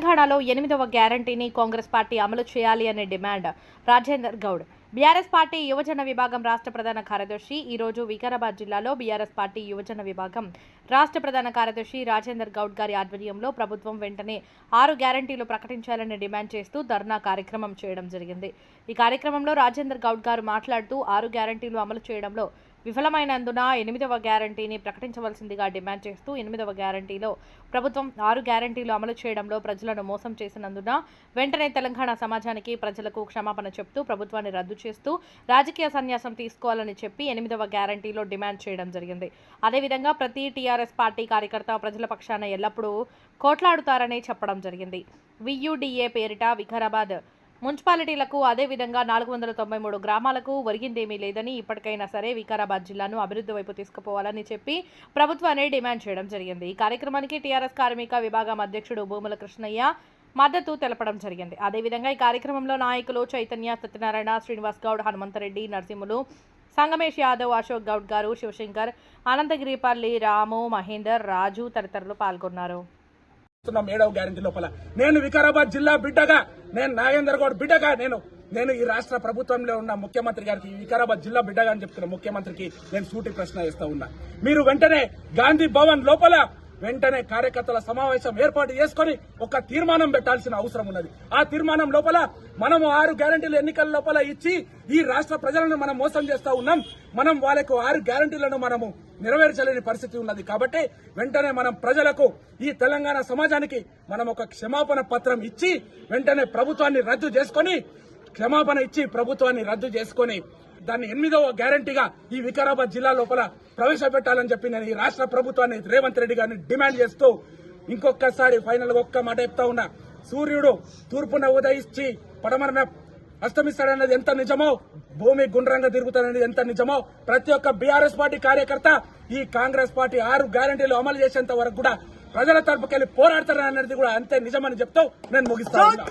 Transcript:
తెలంగాణలో 8వ గ్యారంటీని కాంగ్రెస్ పార్టీ అమలు చేయాలి అనే demand Rajender Goud BRS party యువజన విభాగం రాష్ట్ర ప్రధాన కార్యదర్శి ఈ రోజు వికారాబాద్ జిల్లాలో బీఆర్ఎస్ పార్టీ యువజన విభాగం రాష్ట్ర ప్రధాన కార్యదర్శి రాజేందర్ గౌడ్ గారి ఆధ్వర్యంలో ప్రభుత్వం వెంటనే 6 గ్యారంటీలు ప్రకటించాలని డిమాండ్ చేస్తూ ధర్నా కార్యక్రమం చేయడం జరిగింది। ఈ కార్యక్రమంలో రాజేందర్ గౌడ్ గారు మాట్లాడుతూ 6 గ్యారంటీలు అమలు చేయడంలో విఫలమైనందున 8వ గ్యారంటీని ప్రకటించవలసిందిగా డిమాండ్ చేస్తూ 8వ గ్యారంటీలో ప్రభుత్వం 6 గ్యారంటీలు అమలు చేయడంలో ప్రజలను మోసం చేసినందున వెంటనే తెలంగాణ సమాజానికి ప్రజలకు క్షమాపణ చెప్తూ ప్రభుత్వాన్ని రద్దు చేస్తూ రాజకీయ సన్యాసం తీసుకోవాలని చెప్పి 8వ గ్యారంటీలో డిమాండ్ చేయడం జరిగింది। అదేవిధంగా ప్రతి టీఆర్ఎస్ పార్టీ కార్యకర్త ప్రజల పక్షాన ఎల్లప్పుడూ కోట్లాడుతారని చెప్పడం జరిగింది। వియుడిఏ పేరిట వికారాబాద్ మున్సిపాలిటీలకు అదేవిధంగా 493 గ్రామాలకు ఒరిగిందేమీ లేదని ఇప్పటికైనా సరే వికారాబాద్ జిల్లాను అభివృద్ధి వైపు తీసుకుపోవాలని చెప్పి ప్రభుత్వాన్ని డిమాండ్ చేయడం జరిగింది। ఈ కార్యక్రమానికి టీఆర్ఎస్ కార్మిక విభాగం అధ్యక్షుడు భూముల కృష్ణయ్య మద్దతు తెలపడం జరిగింది। అదేవిధంగా ఈ కార్యక్రమంలో నాయకులు చైతన్య, సత్యనారాయణ, శ్రీనివాస్ గౌడ్, హనుమంతరెడ్డి, నరసింహులు, సంగమేష్ యాదవ్, అశోక్ గౌడ్ గారు, శివశంకర్, అనంతగిరిపల్లి, రాము, మహేందర్, రాజు తదితరులు పాల్గొన్నారు। 7వ గ్యారంటీ లోపల నేను వికారాబాద్ జిల్లా బిడ్డగా, నేను నాగేందర్ గౌడ్ బిడ్డగా, నేను ఈ రాష్ట్ర ప్రభుత్వంలో ఉన్న ముఖ్యమంత్రి గారికి వికారాబాద్ జిల్లా బిడ్డగా అని చెప్తున్న ముఖ్యమంత్రికి నేను సూటి ప్రశ్న వేస్తా ఉన్నా। మీరు వెంటనే గాంధీ భవన్ లోపల వెంటనే కార్యకర్తల సమావేశం ఏర్పాటు చేసుకుని ఒక తీర్మానం పెట్టాల్సిన అవసరం ఉన్నది। ఆ తీర్మానం లోపల మనము 6 గ్యారంటీలు ఎన్నికల లోపల ఇచ్చి ఈ రాష్ట్ర ప్రజలను మనం మోసం చేస్తా ఉన్నాం। మనం వాళ్ళకు 6 గ్యారంటీలను మనము నెరవేర్చలేని పరిస్థితి ఉన్నది। కాబట్టి వెంటనే మనం ప్రజలకు, ఈ తెలంగాణ సమాజానికి మనం ఒక క్షమాపణ పత్రం ఇచ్చి వెంటనే ప్రభుత్వాన్ని రద్దు చేసుకుని, క్షమాపణ ఇచ్చి ప్రభుత్వాన్ని రద్దు చేసుకుని దాన్ని 8వ గ్యారంటీగా ఈ వికారాబాద్ జిల్లా లోపల ప్రవేశపెట్టాలని చెప్పి నేను ఈ రాష్ట్ర ప్రభుత్వాన్ని రేవంత్ రెడ్డి గారిని డిమాండ్ చేస్తూ ఇంకొకసారి ఫైనల్ గా ఒక్క మాట చెప్తా ఉన్నా। సూర్యుడు తూర్పున ఉదయించి పడమరన అస్తమిస్తాడన్నది ఎంత నిజమో, భూమి గుండ్రంగా తిరుగుతాడనేది ఎంత నిజమో, ప్రతి ఒక్క బీఆర్ఎస్ పార్టీ కార్యకర్త ఈ కాంగ్రెస్ పార్టీ 6 గ్యారంటీలు అమలు చేసేంత వరకు కూడా ప్రజల తరపుకెళ్లి పోరాడతారనేది కూడా అంతే నిజమని చెప్తూ నేను ముగిస్తాను।